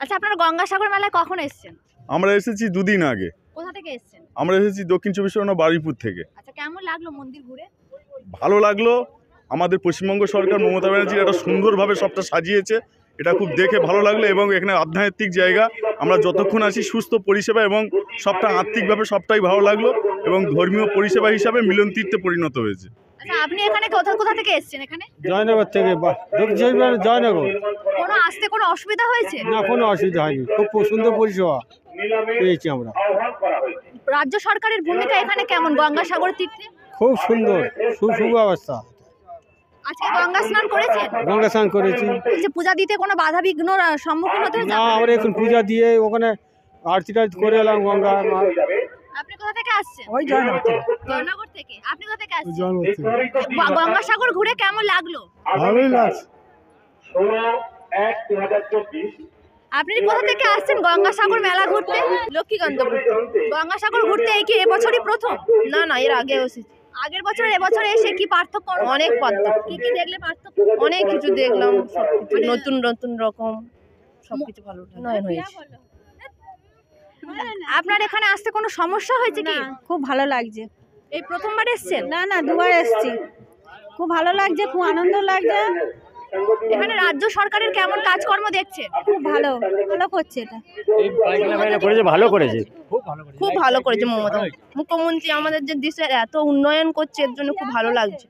আচ্ছা, আপনারা গঙ্গাসাগর মেলায় কখন এসেছেন? আমরা এসেছি দুদিন আগে। কোথা থেকে এসেছেন? আমরা এসেছি দক্ষিণ চব্বিশ পরগনা বারুইপুর থেকে। আচ্ছা, কেমন লাগলো মন্দির ঘুরে? ভালো লাগলো। আমাদের পশ্চিমবঙ্গ সরকার মমতা ব্যানার্জি এটা সুন্দরভাবে সবটা সাজিয়েছে, এটা খুব দেখে ভালো লাগলো। এবং এখানে আধ্যাত্মিক জায়গা, আমরা যতক্ষণ আছি সুস্থ পরিষেবা এবং সবটা আর্থিকভাবে সবটাই ভালো লাগলো এবং ধর্মীয় পরিষেবা হিসাবে মিলন তীর্থে পরিণত হয়েছে। আচ্ছা, আপনি এখানে কোথা থেকে এসেছেন? এখানে জয়নগর থেকে জয়নগর। কোনো আসতে কোনো অসুবিধা হয়েছে? না, কোনো অসুবিধা হয়নি, খুব সুন্দর পরিষেবা পেয়েছি আমরা। রাজ্য সরকারের ভূমিকা এখানে কেমন গঙ্গাসাগর তীর্থে? খুব সুন্দর, সুব্যবস্থা। আজকে গঙ্গা স্নান করেছেন? গঙ্গা স্নান করেছি। যে পূজা দিতে কোনো বাধা বিঘ্ন সম্মুখীন হতে হয়েছে? না, আমরা এখন পূজা দিয়ে ওখানে আরতি টারতি করে এলাম গঙ্গা। আপনি কোথা থেকে আসছেন? ওই জয়নগর থেকে। জয়নগর থেকে। আপনি কোথা থেকে আসছেন? জয়নগর থেকে। গঙ্গাসাগর ঘুরে কেমন লাগলো? ভালোই লাগছে। আপনি কোথা থেকে আসছেন গঙ্গাসাগর মেলা ঘুরতে? লক্ষ্মীকান্ত। গঙ্গাসাগর ঘুরতে এই কি এবছরই প্রথম? না না, এর আগেও এসেছি। আগের বছর এবছর এসে কি পার্থক্য? অনেক পার্থক্য। কি কি দেখলে পার্থক্য? অনেক কিছু দেখলাম, সবকিছু নতুন নতুন রকম সবকিছু ভালো উন্নয়ন হয়েছে। আপনার এখানে আসতে কোনো সমস্যা হয়েছে কি? খুব ভালো লাগছে। এই প্রথমবার এসেছেন? না না, দুবার এসেছি। খুব ভালো লাগছে, খুব আনন্দ লাগছে। এখানে রাজ্য সরকারের কেমন কাজকর্ম দেখছেন? খুব ভালো ভালো করছে এটা। ভালো করেছে, খুব ভালো করেছে মমতা মুখ্যমন্ত্রী, আমাদের যে দেশের এত উন্নয়ন করছে, এর জন্য খুব ভালো লাগছে।